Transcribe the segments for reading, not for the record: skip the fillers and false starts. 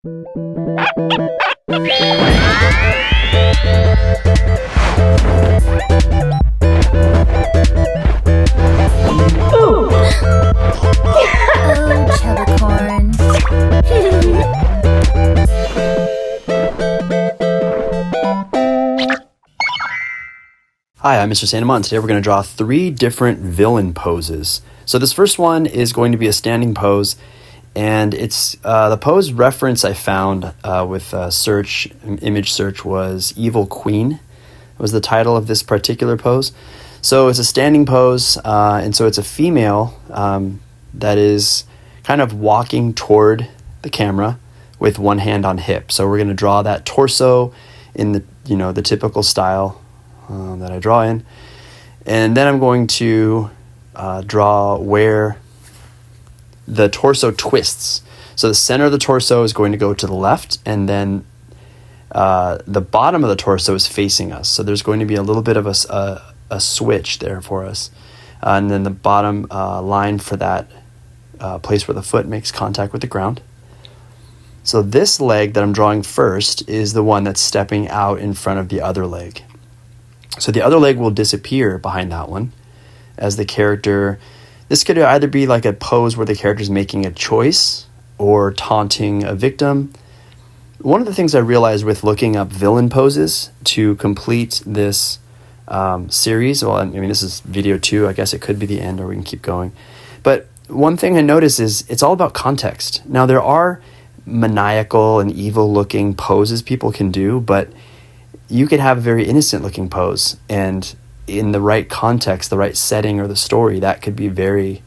Oh, chubbicorn. Hi, I'm Mr. Santamon, and today we're going to draw 3 different villain poses. So this first one is going to be a standing pose, and it's the pose reference I found with image search was Evil Queen, was the title of this particular pose. So it's a standing pose, and so it's a female that is kind of walking toward the camera with one hand on hip. So we're going to draw that torso in the typical style that I draw in, and then I'm going to draw where the torso twists. So the center of the torso is going to go to the left, and then the bottom of the torso is facing us. So there's going to be a little bit of a switch there for us, and then the bottom line for that place where the foot makes contact with the ground. So this leg that I'm drawing first is the one that's stepping out in front of the other leg. So the other leg will disappear behind that one as the character. This could either be like a pose where the character is making a choice or taunting a victim. One of the things I realized with looking up villain poses to complete this series, well, I mean, this is video 2. I guess it could be the end, or we can keep going. But one thing I noticed is it's all about context. Now, there are maniacal and evil-looking poses people can do, but you could have a very innocent looking pose, and in the right context, the right setting or the story, that could be very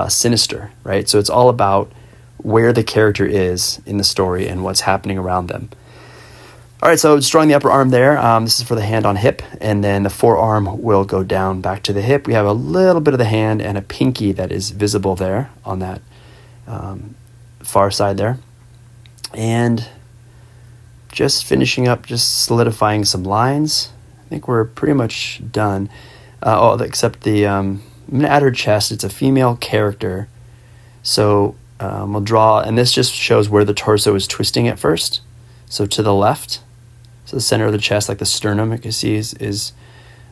sinister, right? So it's all about where the character is in the story and what's happening around them. All right, so just drawing the upper arm there. This is for the hand on hip, and then the forearm will go down back to the hip. We have a little bit of the hand and a pinky that is visible there on that far side there. And just finishing up, just solidifying some lines. I think we're pretty much done. Except I'm going to add her chest. It's a female character. So we'll draw, and this just shows where the torso is twisting at first. So to the left. So the center of the chest, like the sternum, you can see is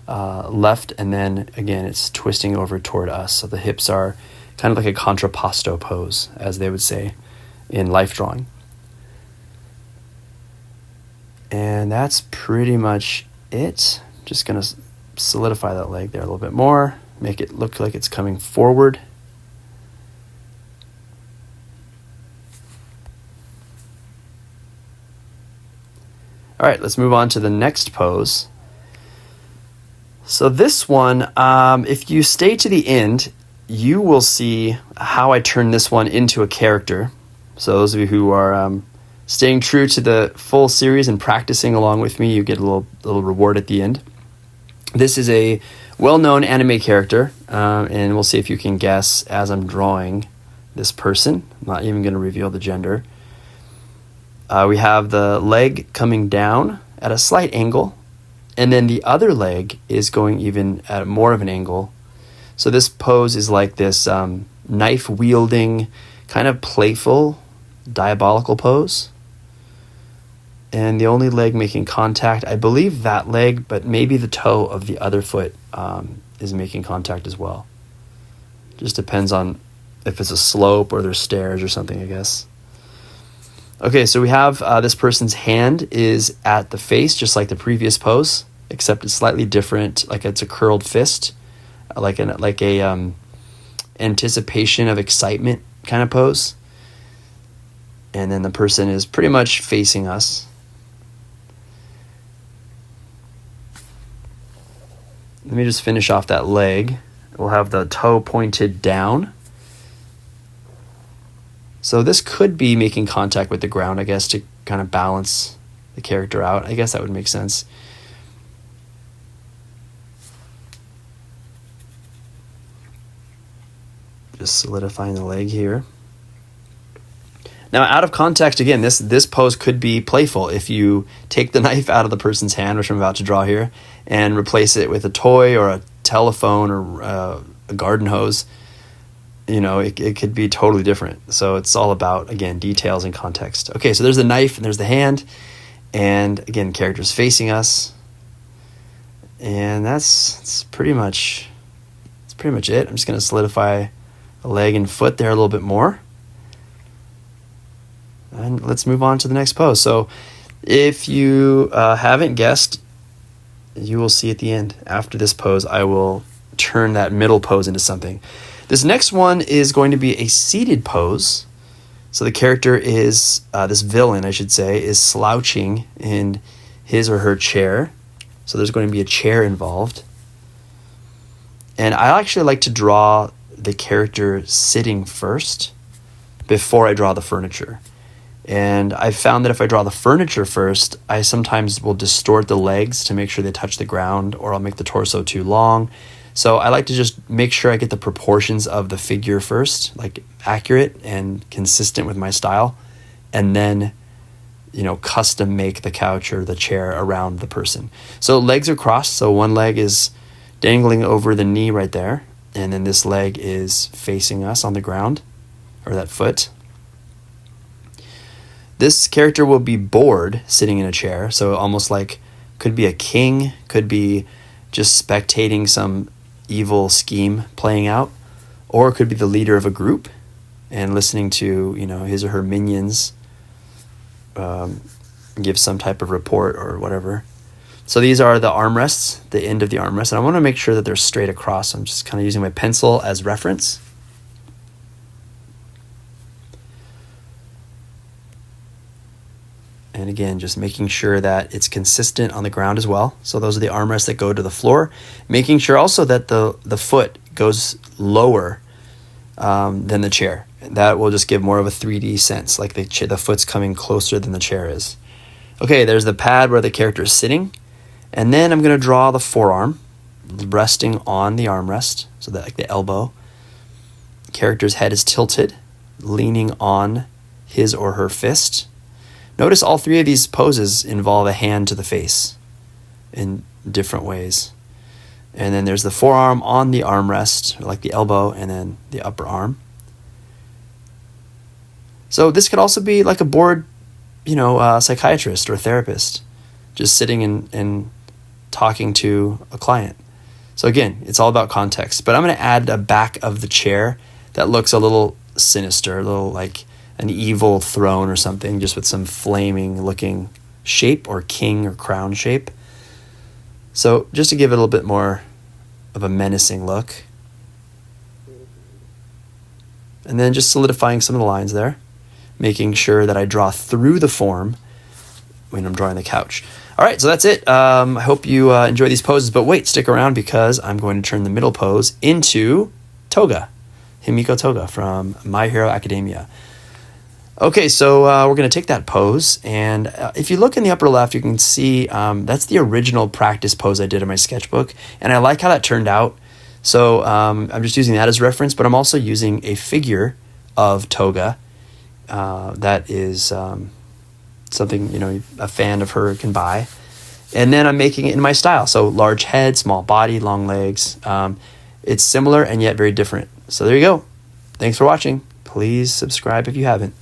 left, and then again it's twisting over toward us. So the hips are kind of like a contrapposto pose, as they would say in life drawing. And that's pretty much it. Just going to solidify that leg there a little bit more, make it look like it's coming forward. All right, let's move on to the next pose. So this one, if you stay to the end, you will see how I turn this one into a character. So those of you who are staying true to the full series and practicing along with me, you get a little reward at the end. This is a well-known anime character, and we'll see if you can guess as I'm drawing this person. I'm not even going to reveal the gender. We have the leg coming down at a slight angle, and then the other leg is going even at more of an angle. So this pose is like this knife-wielding, kind of playful, diabolical pose. And the only leg making contact, I believe that leg, but maybe the toe of the other foot is making contact as well. Just depends on if it's a slope or there's stairs or something, I guess. Okay, so we have this person's hand is at the face, just like the previous pose, except it's slightly different, like it's a curled fist, like a anticipation of excitement kind of pose. And then the person is pretty much facing us. Let me just finish off that leg. We'll have the toe pointed down. So this could be making contact with the ground, I guess, to kind of balance the character out. I guess that would make sense. Just solidifying the leg here. Now, out of context, again, this pose could be playful. If you take the knife out of the person's hand, which I'm about to draw here, and replace it with a toy or a telephone or a garden hose, it could be totally different. So it's all about, again, details and context. Okay, so there's the knife and there's the hand. And again, characters facing us. And that's pretty much it. I'm just going to solidify a leg and foot there a little bit more. And let's move on to the next pose. So if you haven't guessed, you will see at the end. After this pose, I will turn that middle pose into something. This next one is going to be a seated pose. So the character is, this villain, I should say, is slouching in his or her chair. So there's going to be a chair involved. And I actually like to draw the character sitting first before I draw the furniture. And I've found that if I draw the furniture first, I sometimes will distort the legs to make sure they touch the ground, or I'll make the torso too long. So I like to just make sure I get the proportions of the figure first, like accurate and consistent with my style, and then, custom make the couch or the chair around the person. So legs are crossed, so one leg is dangling over the knee right there, and then this leg is facing us on the ground, or that foot. This character will be bored sitting in a chair, so almost like could be a king, could be just spectating some evil scheme playing out, or it could be the leader of a group and listening to his or her minions give some type of report or whatever. So these are the armrests, the end of the armrest, and I want to make sure that they're straight across. I'm just kind of using my pencil as reference. And again, just making sure that it's consistent on the ground as well. So those are the armrests that go to the floor. Making sure also that the foot goes lower than the chair. That will just give more of a 3D sense, like the foot's coming closer than the chair is. Okay, there's the pad where the character is sitting. And then I'm going to draw the forearm resting on the armrest, so that like the elbow. The character's head is tilted, leaning on his or her fist. Notice all three of these poses involve a hand to the face in different ways. And then there's the forearm on the armrest, like the elbow, and then the upper arm. So this could also be like a bored, psychiatrist or therapist, just sitting and talking to a client. So again, it's all about context. But I'm going to add a back of the chair that looks a little sinister, a little like an evil throne or something, just with some flaming looking shape, or king or crown shape. So just to give it a little bit more of a menacing look. And then just solidifying some of the lines there, making sure that I draw through the form when I'm drawing the couch. All right, so that's it. I hope you enjoy these poses, but wait, stick around, because I'm going to turn the middle pose into Toga, Himiko Toga from My Hero Academia. Okay, so we're going to take that pose, and if you look in the upper left, you can see that's the original practice pose I did in my sketchbook, and I like how that turned out. So I'm just using that as reference, but I'm also using a figure of Toga that is something a fan of her can buy, and then I'm making it in my style. So large head, small body, long legs. It's similar and yet very different. So there you go. Thanks for watching. Please subscribe if you haven't.